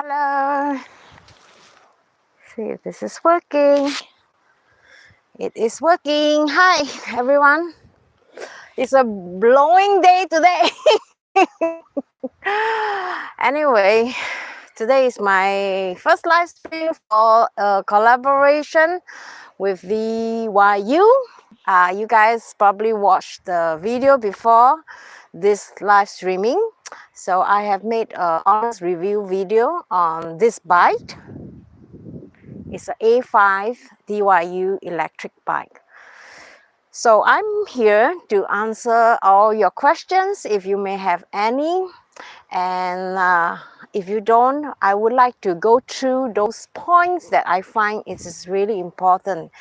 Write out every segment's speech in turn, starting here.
Hello. See if this is working. It is working. Hi everyone. It's a blowing day today. Anyway, today is my first live stream for a collaboration with DYU. You guys probably watched the video before this live streaming. So I have made an honest review video on this bike. It's an A5 DYU electric bike. So I'm here to answer all your questions if you may have any. And if you don't, I would like to go through those points that I find it is really important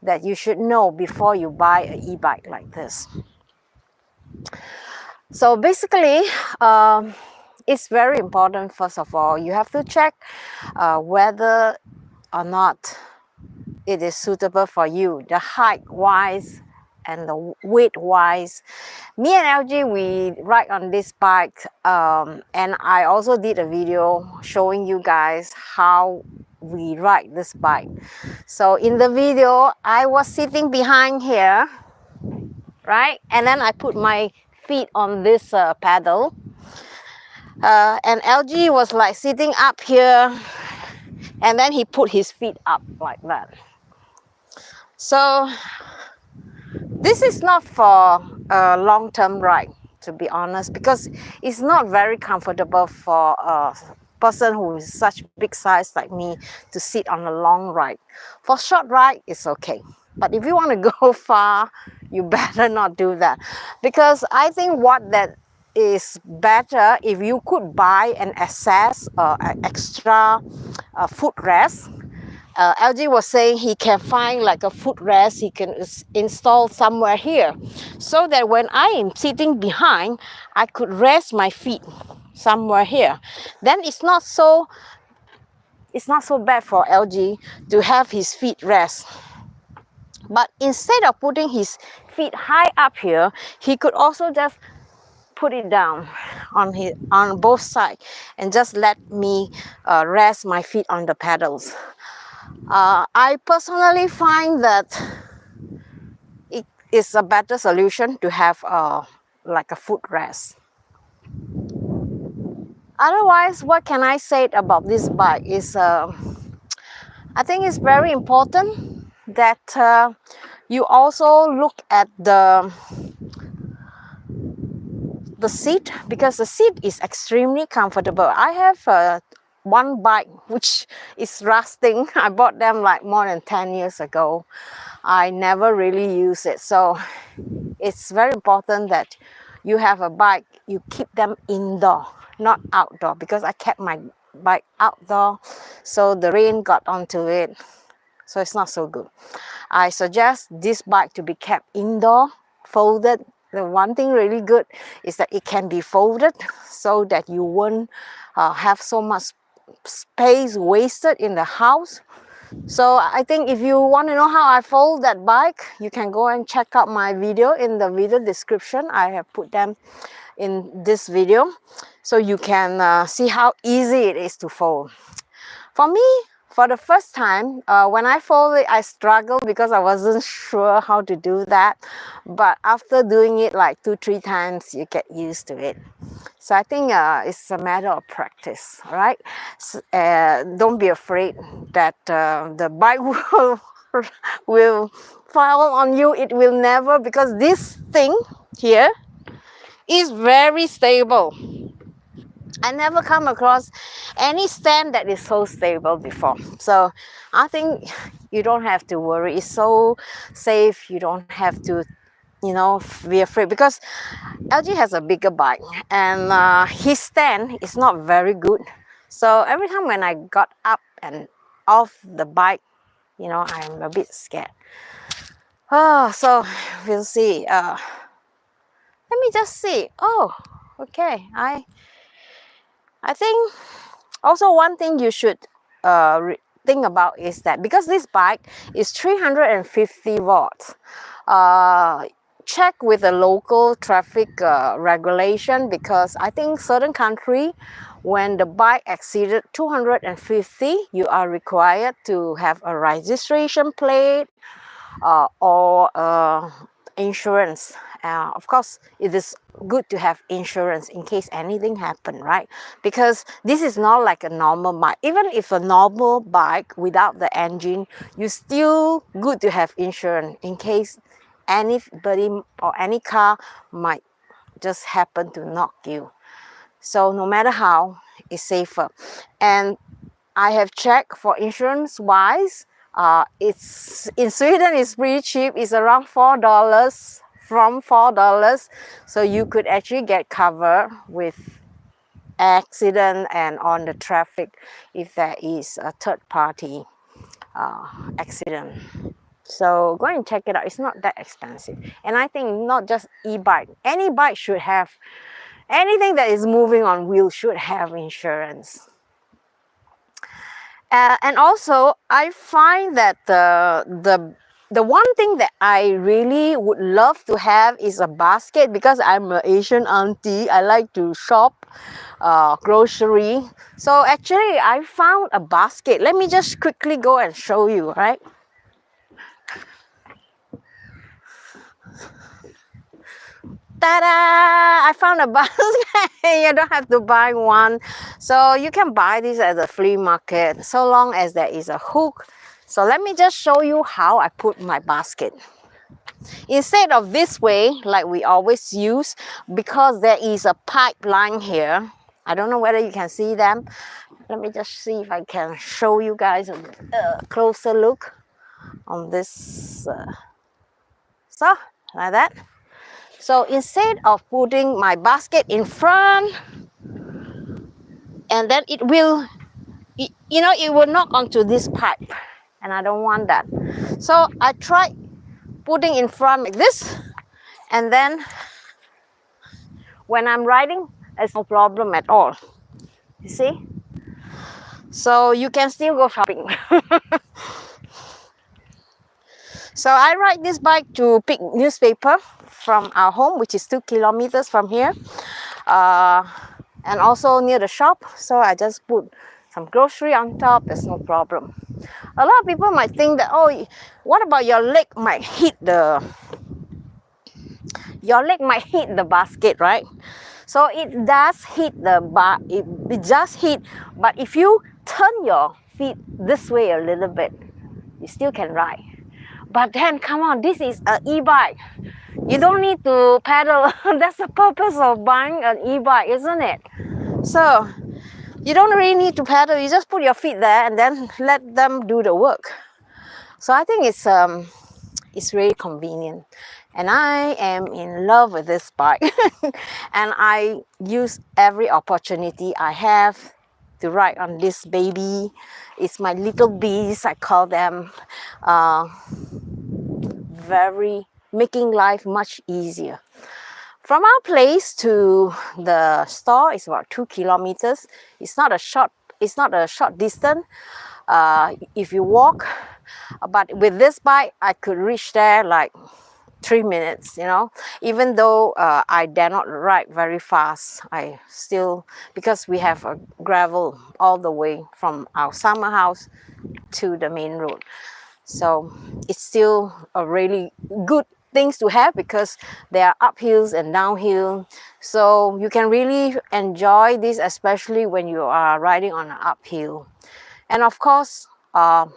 that you should know before you buy an e-bike like this. So basically, it's very important. First of all, you have to check whether or not it is suitable for you, the height wise and the weight wise. Me and LG, we ride on this bike, and I also did a video showing you guys how we ride this bike. So in the video, I was sitting behind here, right, and then I put my feet on this pedal, and LG was like sitting up here, and then he put his feet up like that. So this is not for a long-term ride, to be honest, because it's not very comfortable for a person who is such big size like me to sit on a long ride. For short ride, it's okay. But if you want to go far, you better not do that. Because I think what that is better if you could buy and access an extra footrest. LG was saying he can find like a footrest he can install somewhere here, so that when I am sitting behind, I could rest my feet somewhere here. Then it's not so bad for LG to have his feet rest. But instead of putting his feet high up here, he could also just put it down on both sides and just let me rest my feet on the pedals. I personally find that it is a better solution to have like a footrest. Otherwise, what can I say about this bike is I think it's very important that you also look at the seat, because the seat is extremely comfortable. I have one bike which is rusting. I bought them like more than 10 years ago. I never really use it. So it's very important that you have a bike, you keep them indoor, not outdoor, because I kept my bike outdoor, so the rain got onto it. So it's not so good. I suggest this bike to be kept indoor, folded. The one thing really good is that it can be folded so that you won't have so much space wasted in the house. So I think if you want to know how I fold that bike, you can go and check out my video in the video description. I have put them in this video, so you can see how easy it is to fold. For me, for the first time, when I fold it, I struggled because I wasn't sure how to do that. But after doing it like 2-3 times, you get used to it. So I think it's a matter of practice, all right? So, don't be afraid that the bike will fall on you. It will never, because this thing here is very stable. I never come across any stand that is so stable before. So I think you don't have to worry. It's so safe. You don't have to, you know, be afraid, because LG has a bigger bike and his stand is not very good. So every time when I got up and off the bike, you know, I'm a bit scared. So we'll see. Let me just see. Oh, okay. I think also one thing you should think about is that because this bike is 350 watts, check with the local traffic regulation, because I think certain country, when the bike exceeded 250, you are required to have a registration plate or insurance. Of course, it is good to have insurance in case anything happen, right? Because this is not like a normal bike. Even if a normal bike without the engine, you still good to have insurance in case anybody or any car might just happen to knock you. So no matter how, it's safer. And I have checked for insurance wise, it's in Sweden it's pretty cheap. It's around $4, from $4, so you could actually get covered with accident and on the traffic if there is a third party accident. So go and check it out. It's not that expensive, and I think not just e-bike, any bike should have, anything that is moving on wheels should have insurance. And also, I find that the one thing that I really would love to have is a basket, because I'm an Asian auntie. I like to shop grocery. So actually, I found a basket. Let me just quickly go and show you, right? Ta-da! I found a basket. You don't have to buy one. So you can buy this at the flea market, so long as there is a hook. So let me just show you how I put my basket. Instead of this way, like we always use, because there is a pipeline here. I don't know whether you can see them. Let me just see if I can show you guys a closer look on this. So, like that. So instead of putting my basket in front, and then it will, you know, it will knock onto this pipe, and I don't want that. So I tried putting in front like this, and then when I'm riding, it's no problem at all. You see? So you can still go shopping. So I ride this bike to pick newspaper from our home, which is 2 kilometers from here, and also near the shop. So I just put some grocery on top. There's no problem. A lot of people might think that, oh, what about your leg might hit the basket, right? So it does hit the bar. It just hit, but if you turn your feet this way a little bit, you still can ride. But then, come on, this is an e-bike. You don't need to pedal. That's the purpose of buying an e-bike, isn't it? So you don't really need to pedal. You just put your feet there and then let them do the work. So I think it's really convenient. And I am in love with this bike. And I use every opportunity I have to ride on this baby. It's my little bees, I call them. Making life much easier. From our place to the store is about 2 kilometers. It's not a short distance if you walk. But with this bike, I could reach there like 3 minutes, you know. Even though I dare not ride very fast, I still, because we have a gravel all the way from our summer house to the main road. So it's still a really good things to have, because there are uphills and downhill. So you can really enjoy this, especially when you are riding on an uphill. And of course, I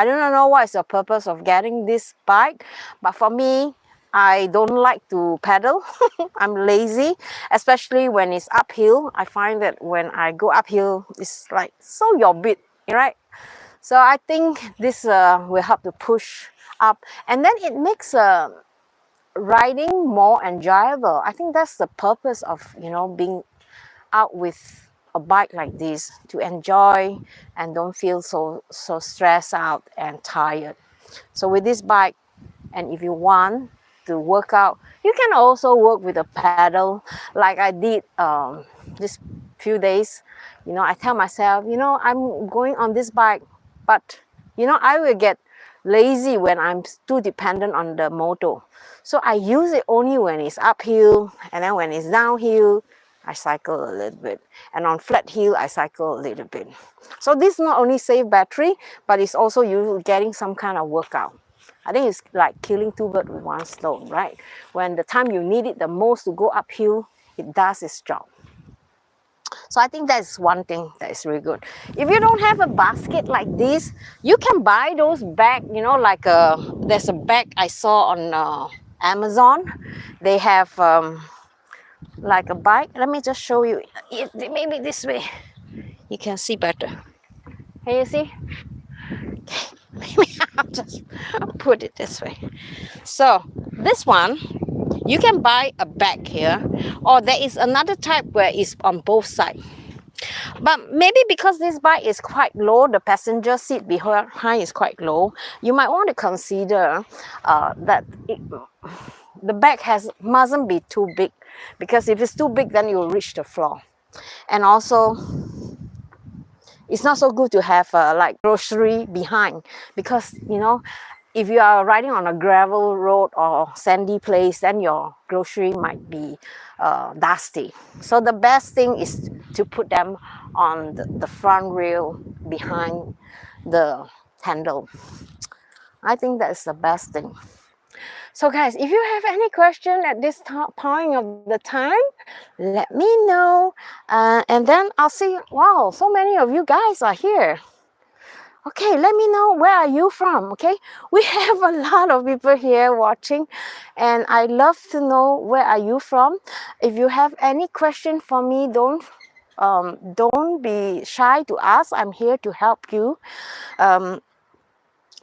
don't know what is the purpose of getting this bike, but for me, I don't like to pedal. I'm lazy, especially when it's uphill. I find that when I go uphill, it's like so your bit, right? So I think this will help to push up, and then it makes riding more enjoyable. I think that's the purpose of, you know, being out with a bike like this, to enjoy and don't feel so stressed out and tired. So with this bike, and if you want to work out, you can also work with a pedal, like I did this few days. I tell myself, I'm going on this bike, but I will get lazy when I'm too dependent on the motor. So I use it only when it's uphill, and then when it's downhill, I cycle a little bit. And on flat hill, I cycle a little bit. So this not only save battery, but it's also you getting some kind of workout. I think it's like killing two birds with one stone, right? When the time you need it the most to go uphill, it does its job. So I think that's one thing that is really good. If you don't have a basket like this, you can buy those bags, you know, like there's a bag I saw on Amazon. They have like a bike. Let me just show you. Maybe this way. You can see better. Can you see? Okay. Maybe I'll just put it this way. So this one, you can buy a bag here, or there is another type where it's on both sides. But maybe because this bike is quite low, the passenger seat behind is quite low, you might want to consider that the bag mustn't be too big, because if it's too big, then you'll reach the floor. And also, it's not so good to have like grocery behind, because you know, if you are riding on a gravel road or sandy place, then your grocery might be dusty. So the best thing is to put them on the front rail behind the handle. I think that's the best thing. So guys, if you have any question at this point of the time, let me know. And then I'll see, wow, so many of you guys are here. Okay, let me know, where are you from, okay? We have a lot of people here watching, and I love to know where are you from. If you have any question for me, don't be shy to ask. I'm here to help you.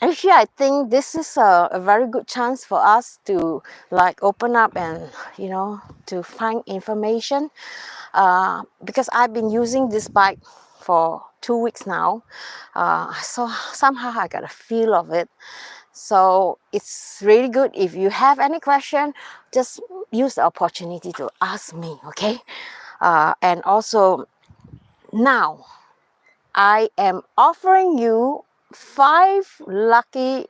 Actually, I think this is a very good chance for us to like open up and, you know, to find information, because I've been using this bike for 2 weeks now. So somehow I got a feel of it. So it's really good. If you have any question, just use the opportunity to ask me, okay? And also now I am offering you 5 lucky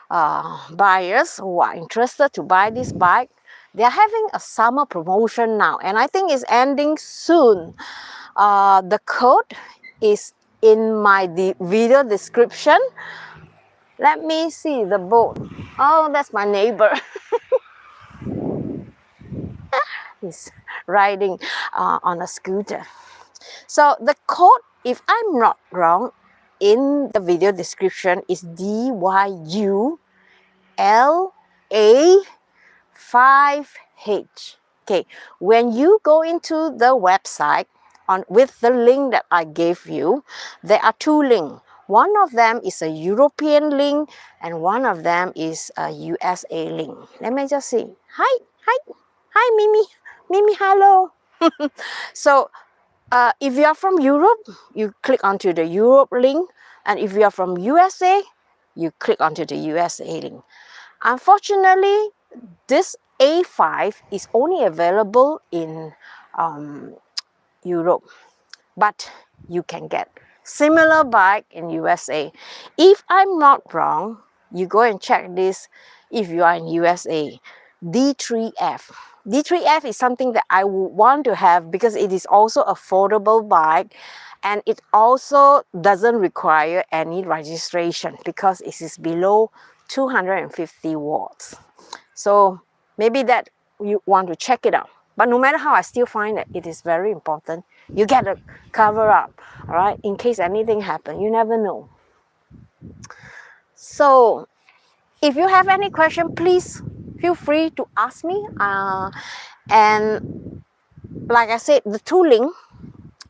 buyers who are interested to buy this bike. They're having a summer promotion now, and I think it's ending soon. The code is in my video description. Let me see the boat. Oh, that's my neighbor. He's riding on a scooter. So the code, if I'm not wrong, in the video description is DYU A5H. Okay, when you go into the website with the link that I gave you, there are 2 links. One of them is a European link, and one of them is a USA link. Let me just see. Hi, Mimi. Mimi, hello. So if you are from Europe, you click onto the Europe link, and if you are from USA, you click onto the USA link. Unfortunately, this A5 is only available in Europe, but you can get similar bike in USA. If I'm not wrong, you go and check this. If you are in USA, D3F. D3F is something that I would want to have, because it is also affordable bike, and it also doesn't require any registration because it is below 250 watts. So maybe that you want to check it out. But no matter how, I still find that it is very important. You get a cover up, all right, in case anything happens. You never know. So if you have any question, please feel free to ask me. And like I said, the 2 links,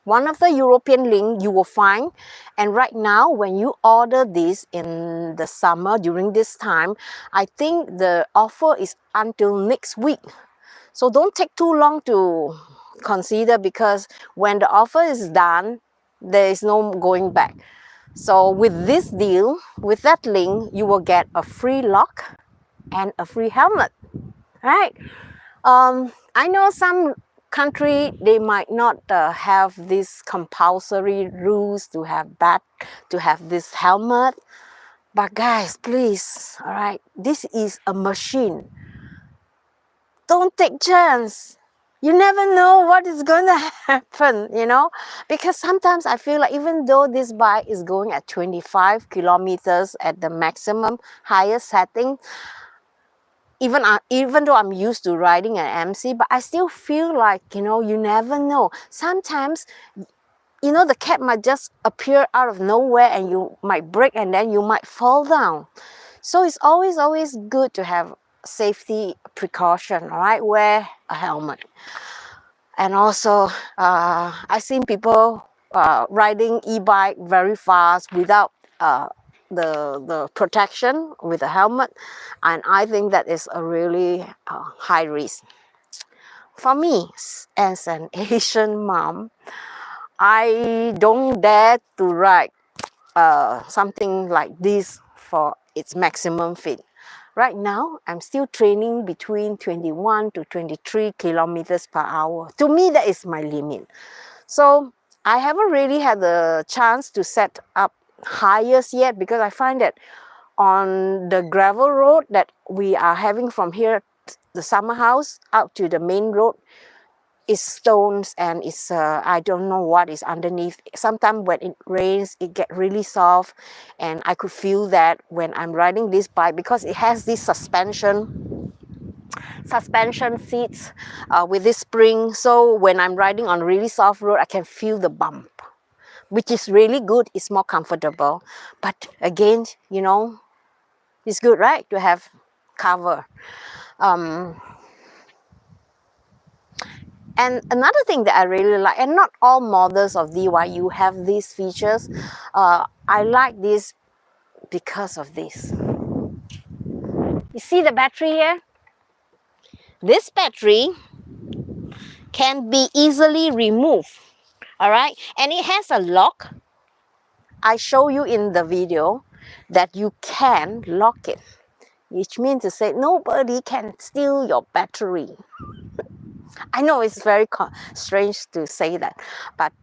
one of the European link you will find, and right now when you order this in the summer during this time, I think the offer is until next week. So don't take too long to consider, because when the offer is done, there is no going back. So with this deal, with that link, you will get a free lock and a free helmet, right? I know some country, they might not have this compulsory rules to have this helmet, But guys, please, all right, this is a machine. Don't take chance. You never know what is going to happen, you know, because sometimes I feel like even though this bike is going at 25 kilometers at the maximum highest setting, even though I'm used to riding an MC, but I still feel like, you know, you never know. Sometimes, you know, the cat might just appear out of nowhere and you might break and then you might fall down. So it's always good to have safety precaution, all right? Wear a helmet. And also, I've seen people riding e-bike very fast without the protection with a helmet, and I think that is a really high risk. For me, as an Asian mom, I don't dare to ride something like this for its maximum fit. Right now, I'm still training between 21 to 23 kilometers per hour. To me, that is my limit. So I haven't really had the chance to set up highest yet, because I find that on the gravel road that we are having from here, the summer house, out to the main road, is stones and it's I don't know what is underneath. Sometimes when it rains, it gets really soft, and I could feel that when I'm riding this bike, because it has this suspension seats with this spring. So when I'm riding on really soft road, I can feel the bump, which is really good. It's more comfortable. But again, you know, it's good, right, to have cover. And another thing that I really like, and not all models of DYU have these features, I like this because of this. You see the battery here? This battery can be easily removed, all right? And it has a lock. I show you in the video that you can lock it, which means to say nobody can steal your battery. I know it's very strange to say that, but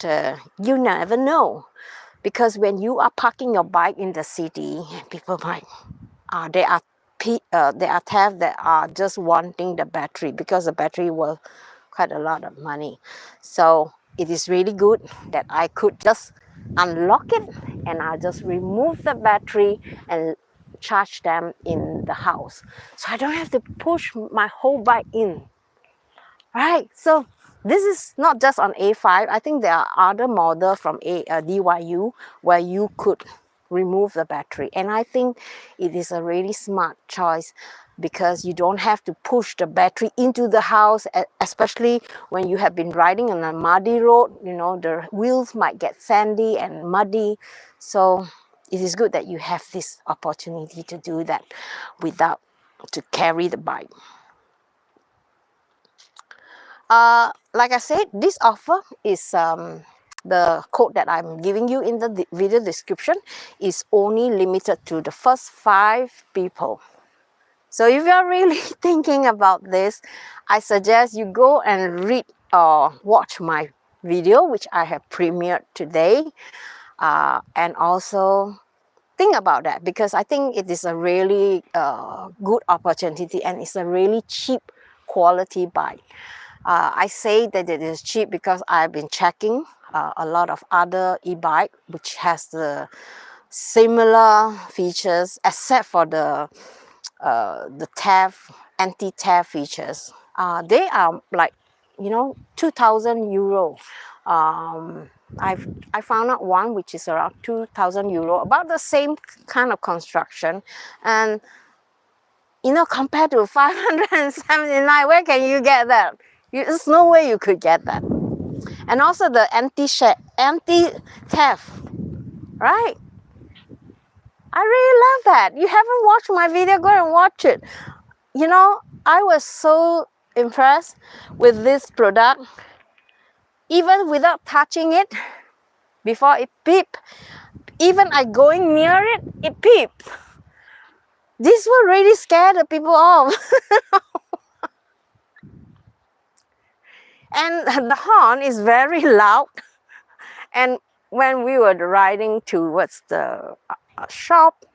you never know. Because when you are parking your bike in the city, people might, there are theft that are just wanting the battery, because the battery was quite a lot of money. So it is really good that I could just unlock it and I'll just remove the battery and charge them in the house. So I don't have to push my whole bike in. Right, so this is not just on A5. I think there are other models from DYU where you could remove the battery. And I think it is a really smart choice, because you don't have to push the battery into the house, especially when you have been riding on a muddy road. You know, the wheels might get sandy and muddy. So it is good that you have this opportunity to do that without to carry the bike. Like I said, this offer is the code that I'm giving you in the video description is only limited to the first 5 people. So if you're really thinking about this, I suggest you go and read or watch my video, which I have premiered today, and also think about that, because I think it is a really good opportunity, and it's a really cheap quality bike. I say that it is cheap because I've been checking a lot of other e-bike which has the similar features, except for the theft, anti-theft features. They are like, you know, 2,000 euro. I found out one which is around 2,000 euro, about the same kind of construction, and you know, compared to 579, where can you get that? There's no way you could get that. And also the anti-theft, right? I really love that. You haven't watched my video, go and watch it. You know, I was so impressed with this product. Even without touching it, before it beep, even I going near it, it beep. This will really scare the people off. And the horn is very loud. And when we were riding towards the shop,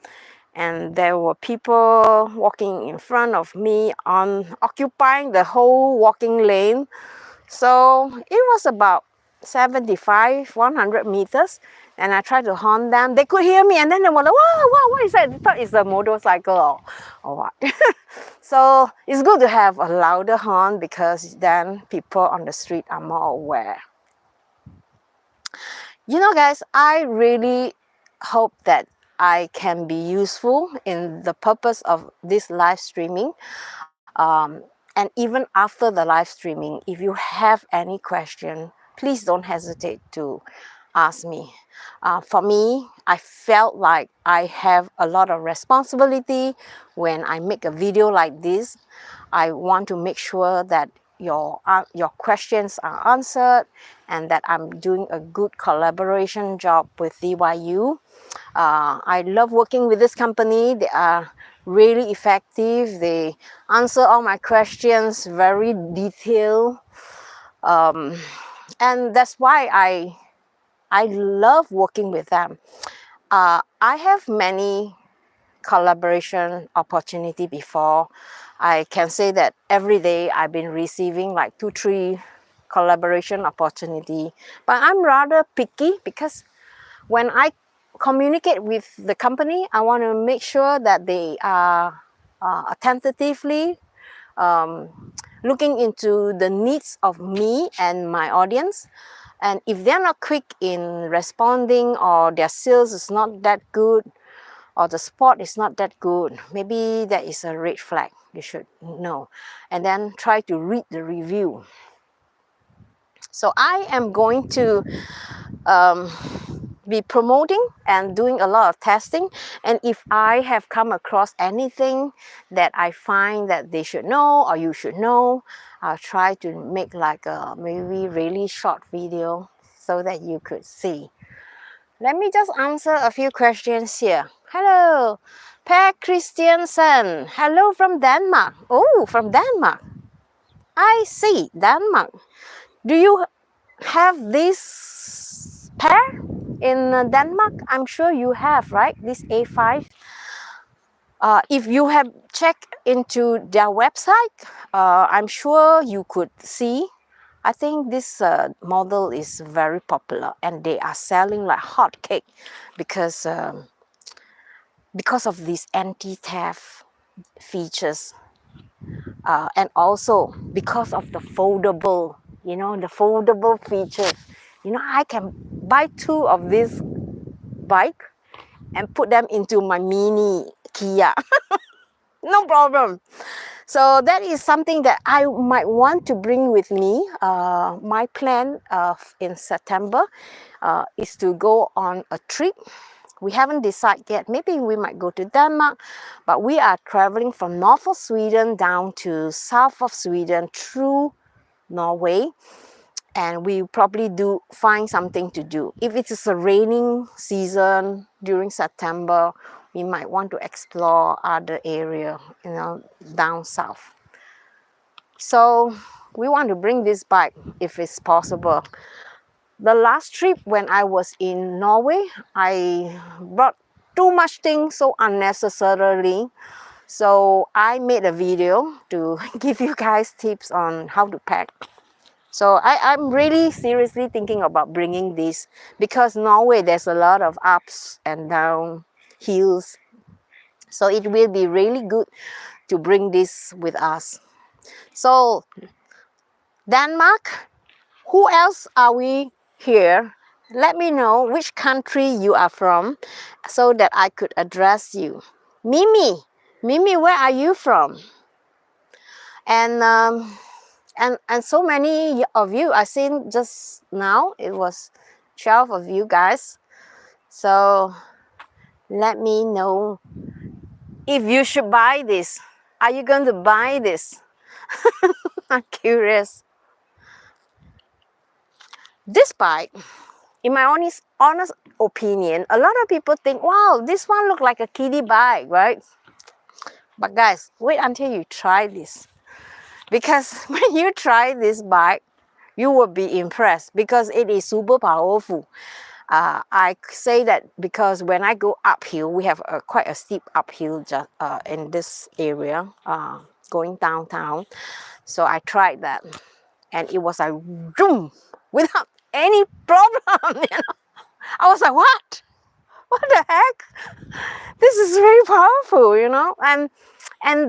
and there were people walking in front of me on occupying the whole walking lane. So it was about 75, 100 meters, and I tried to horn them. They could hear me, and then they were like, wow, wow, what is that? I thought it's a motorcycle or what. So it's good to have a louder horn because then people on the street are more aware. You know, guys, I really hope that I can be useful in the purpose of this live streaming. And even after the live streaming, if you have any question, please don't hesitate to ask me. For me, I felt like I have a lot of responsibility when I make a video like this. I want to make sure that your questions are answered and that I'm doing a good collaboration job with DYU. I love working with this company. They are really effective. They answer all my questions very detailed. And that's why I love working with them. I have many collaboration opportunity before. I can say that every day I've been receiving like 2-3 collaboration opportunity, but I'm rather picky because when I communicate with the company, I want to make sure that they are attentively looking into the needs of me and my audience. And if they're not quick in responding, or their sales is not that good, or the spot is not that good, maybe that is a red flag. You should know. And then try to read the review. So I am going to be promoting and doing a lot of testing, and if I have come across anything that I find that they should know or you should know, I'll try to make like a maybe really short video so that you could see. Let me just answer a few questions here. Hello, Per Christiansen. Hello from Denmark. Oh, from Denmark. I see, Denmark. Do you have this pair in Denmark? I'm sure you have, right? This A5. If you have checked into their website, I'm sure you could see. I think this model is very popular and they are selling like hotcake because of these anti-theft features, and also because of the foldable, the foldable features. I can buy 2 of this bike and put them into my mini Kia. No problem. So that is something that I might want to bring with me. My plan in September is to go on a trip. We haven't decided yet. Maybe we might go to Denmark, but we are traveling from north of Sweden down to south of Sweden through Norway. And we probably find something to do. If it is a raining season during September, we might want to explore other area, down south. So we want to bring this bike if it's possible. The last trip when I was in Norway, I brought too much things so unnecessarily. So I made a video to give you guys tips on how to pack. So I'm really seriously thinking about bringing this because Norway, there's a lot of ups and down hills. So it will be really good to bring this with us. So Denmark, who else are we here? Let me know which country you are from so that I could address you. Mimi, where are you from? And so many of you I seen just now. It was 12 of you guys. So let me know if you should buy this. Are you going to buy this? I'm curious. This bike, in my honest opinion, a lot of people think, wow, this one looks like a kiddie bike, right? But guys, wait until you try this. Because when you try this bike, you will be impressed because it is super powerful. I say that because when I go uphill, we have quite a steep uphill just in this area, going downtown. So I tried that, and it was like zoom without any problem. You know? I was like, what? What the heck? This is very powerful, you know, and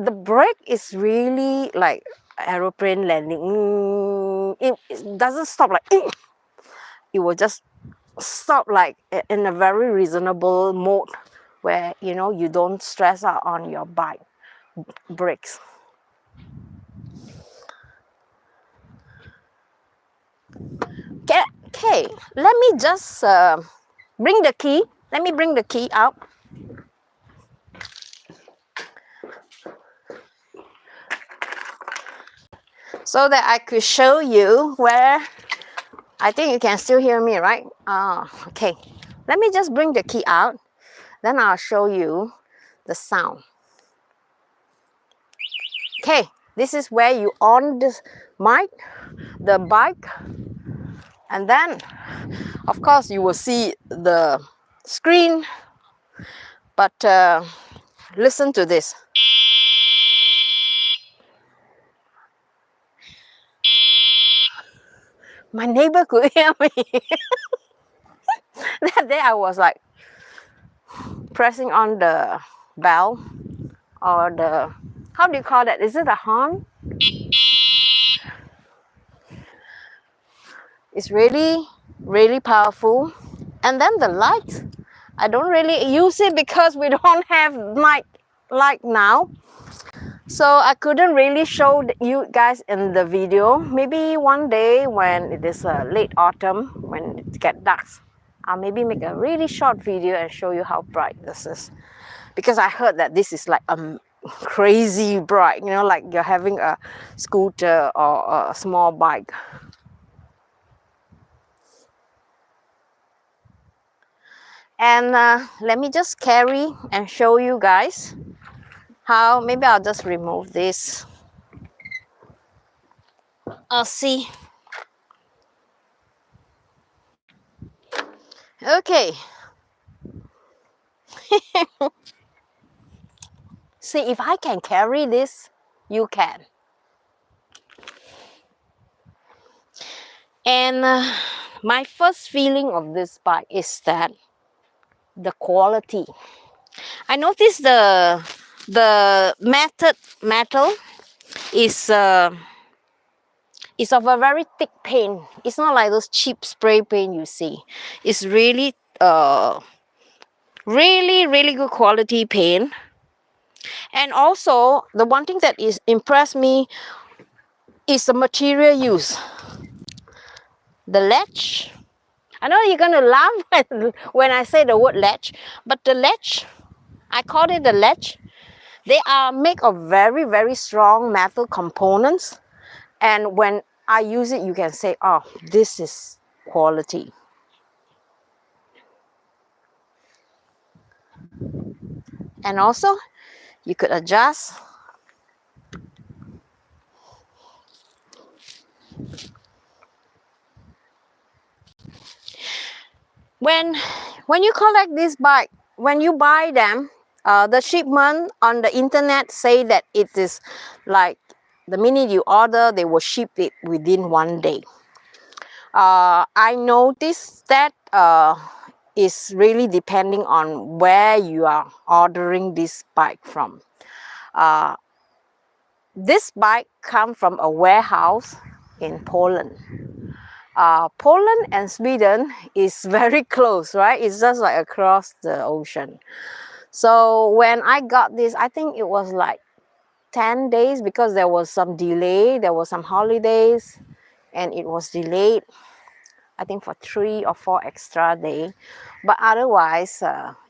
the brake is really like aeroplane landing. It doesn't stop like it will just stop like in a very reasonable mode where, you know, you don't stress out on your bike brakes. Okay, let me just bring the key. Let me bring the key out. So that I could show you where. I think you can still hear me, right? Okay. Let me just bring the key out. Then I'll show you the sound. Okay, this is where you on this mic, the bike, and then, of course, you will see the screen. But listen to this. My neighbor could hear me. That day I was like pressing on the bell or the, how do you call that? Is it a horn? It's really, really powerful. And then the light, I don't really use it because we don't have night light now. So I couldn't really show you guys in the video. Maybe one day when it is late autumn, when it gets dark, I'll maybe make a really short video and show you how bright this is. Because I heard that this is like crazy bright, you know, like you're having a scooter or a small bike. And let me just carry and show you guys how. Maybe I'll just remove this. I'll see. Okay. See, if I can carry this, you can. And my first feeling of this bike is that the quality. I noticed the metal is of a very thick paint. It's not like those cheap spray paint you see. It's really really good quality paint. And also the one thing that is impressed me is the material used. The latch. I know you're gonna laugh when I say the word latch, but the latch, I call it the latch. They are made of very, very strong metal components. And when I use it, you can say, oh, this is quality. And also, you could adjust. When you collect this bike, when you buy them, the shipment on the internet say that it is like the minute you order, they will ship it within 1 day. I noticed that is really depending on where you are ordering this bike from. This bike comes from a warehouse in Poland. Poland and Sweden is very close, right? It's just like across the ocean. So when I got this, I think it was like 10 days because there was some delay. There was some holidays and it was delayed, I think, for 3 or 4 extra days. But otherwise,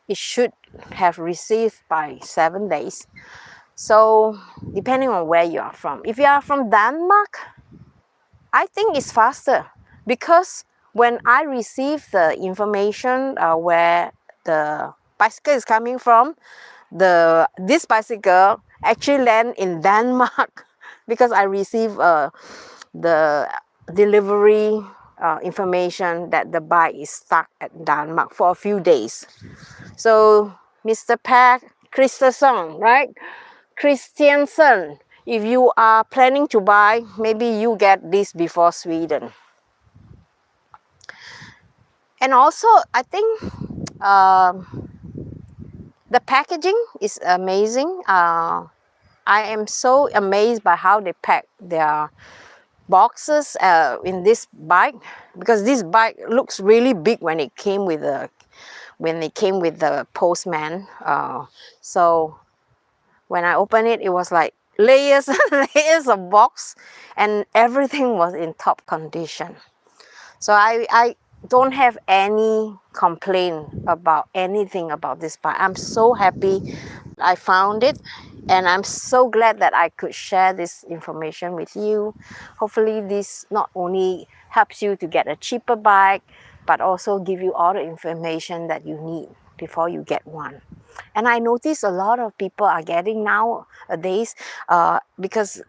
it should have received by 7 days. So depending on where you are from. If you are from Denmark, I think it's faster. Because when I received the information where the bicycle is coming from, this bicycle actually landed in Denmark because I received the delivery information that the bike is stuck at Denmark for a few days. So Mr. Pat Christensen, right? Christiansen, if you are planning to buy, maybe you get this before Sweden. And also, I think the packaging is amazing. I am so amazed by how they pack their boxes in this bike, because this bike looks really big when it came with the postman. So when I opened it, it was like layers and layers of box, and everything was in top condition. So I don't have any complaint about anything about this bike. I'm so happy I found it, and I'm so glad that I could share this information with you. Hopefully this not only helps you to get a cheaper bike, but also give you all the information that you need before you get one. And I notice a lot of people are getting nowadays, because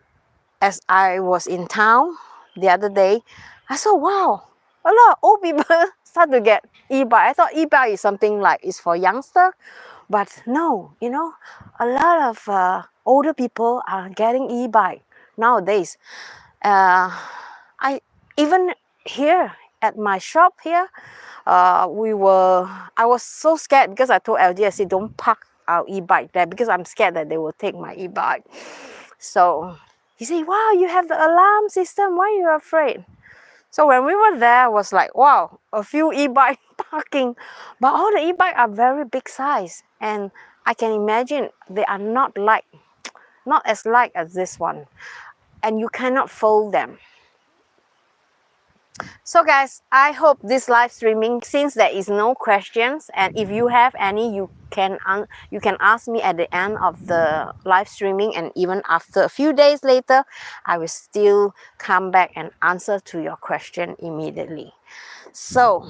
as I was in town the other day, I saw, wow, a lot of old people start to get e-bike. I thought e-bike is something like it's for youngster, but no, you know, a lot of older people are getting e-bike nowadays. I even here at my shop here, I was so scared, because I told LG, I said, don't park our e-bike there, because I'm scared that they will take my e-bike. So he said, wow, you have the alarm system, why are you afraid? So when we were there, I was like, wow, a few e-bike parking, but all the e-bike are very big size, and I can imagine they are not as light as this one, and you cannot fold them. So guys, I hope this live streaming, since there is no questions, and if you have any, you can ask me at the end of the live streaming, and even after a few days later, I will still come back and answer to your question immediately. So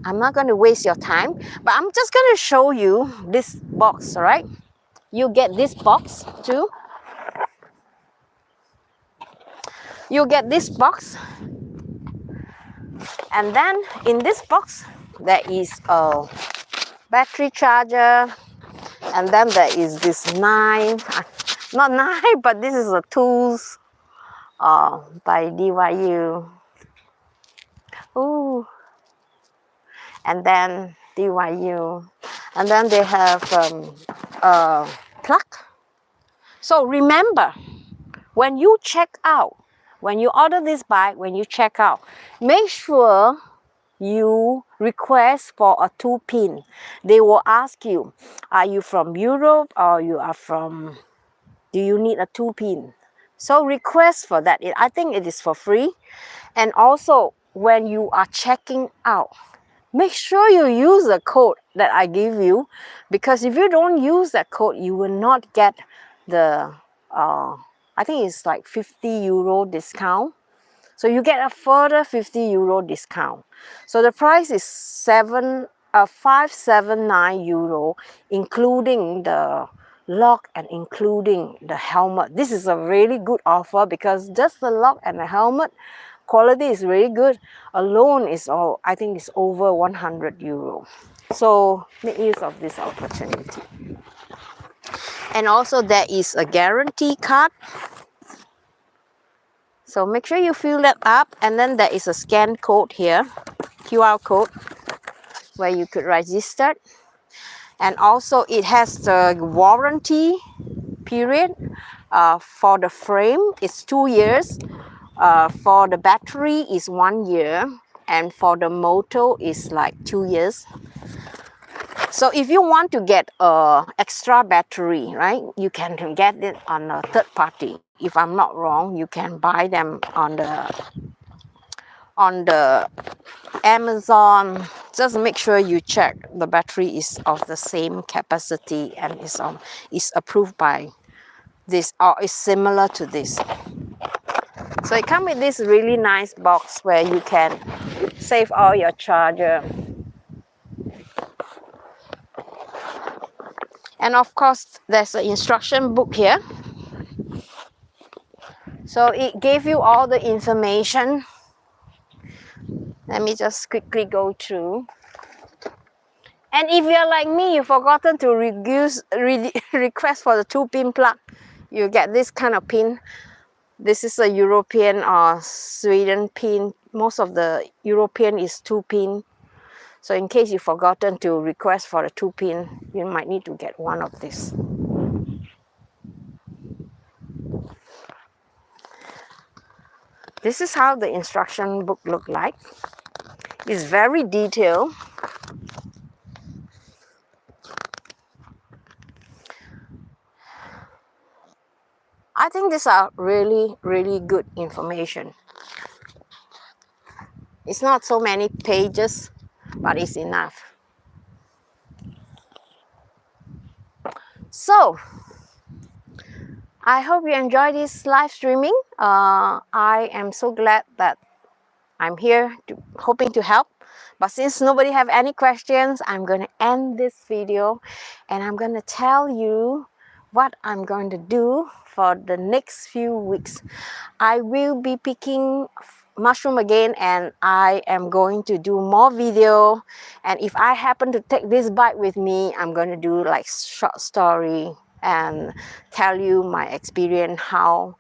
I'm not going to waste your time, but I'm just going to show you this box, all right? You get this box too. You get this box. And then in this box, there is a battery charger, and then there is this knife, not knife, but this is a tools by DYU. Ooh. And then DYU, and then they have a plug. So remember, when you check out, when you order this bike, when you check out, make sure you request for a 2-pin. They will ask you, are you from Europe, or you are from, do you need a 2-pin? So request for that. I think it is for free. And also, when you are checking out, make sure you use the code that I give you, because if you don't use that code, you will not get the I think it's like 50 euro discount. So you get a further 50 euro discount. So the price is 579 euro, including the lock and including the helmet. This is a really good offer, because just the lock and the helmet quality is really good. Alone is I think it's over 100 euro. So make use of this opportunity. And also there is a guarantee card. So make sure you fill that up, and then there is a scan code here, QR code, where you could register. And also it has the warranty period. For the frame, it's 2 years. For the battery is 1 year, and for the motor is like 2 years. So if you want to get a extra battery, right, you can get it on a third party. If I'm not wrong, you can buy them on the Amazon. Just make sure you check the battery is of the same capacity and is approved by this, or is similar to this. So it comes with this really nice box where you can save all your charger. And of course, there's an instruction book here. So it gave you all the information. Let me just quickly go through. And if you're like me, you've forgotten to request for the 2-pin plug, you get this kind of pin. This is a European or Sweden pin. Most of the European is 2-pin. So in case you've forgotten to request for a 2-pin, you might need to get one of this. This is how the instruction book look like. It's very detailed. I think these are really, really good information. It's not so many pages, but it's enough. So, I hope you enjoy this live streaming. I am so glad that I'm here hoping to help. But since nobody have any questions, I'm going to end this video and I'm going to tell you what I'm going to do for the next few weeks. I will be picking mushroom again, and I am going to do more video. And if I happen to take this bike with me, I'm going to do like short story and tell you my experience, how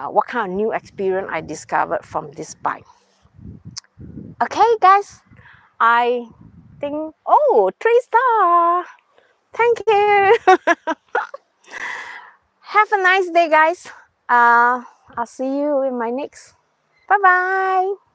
what kind of new experience I discovered from this bike. Okay guys, I think, oh, 3-star, thank you. Have a nice day guys. I'll see you in my next. Bye bye.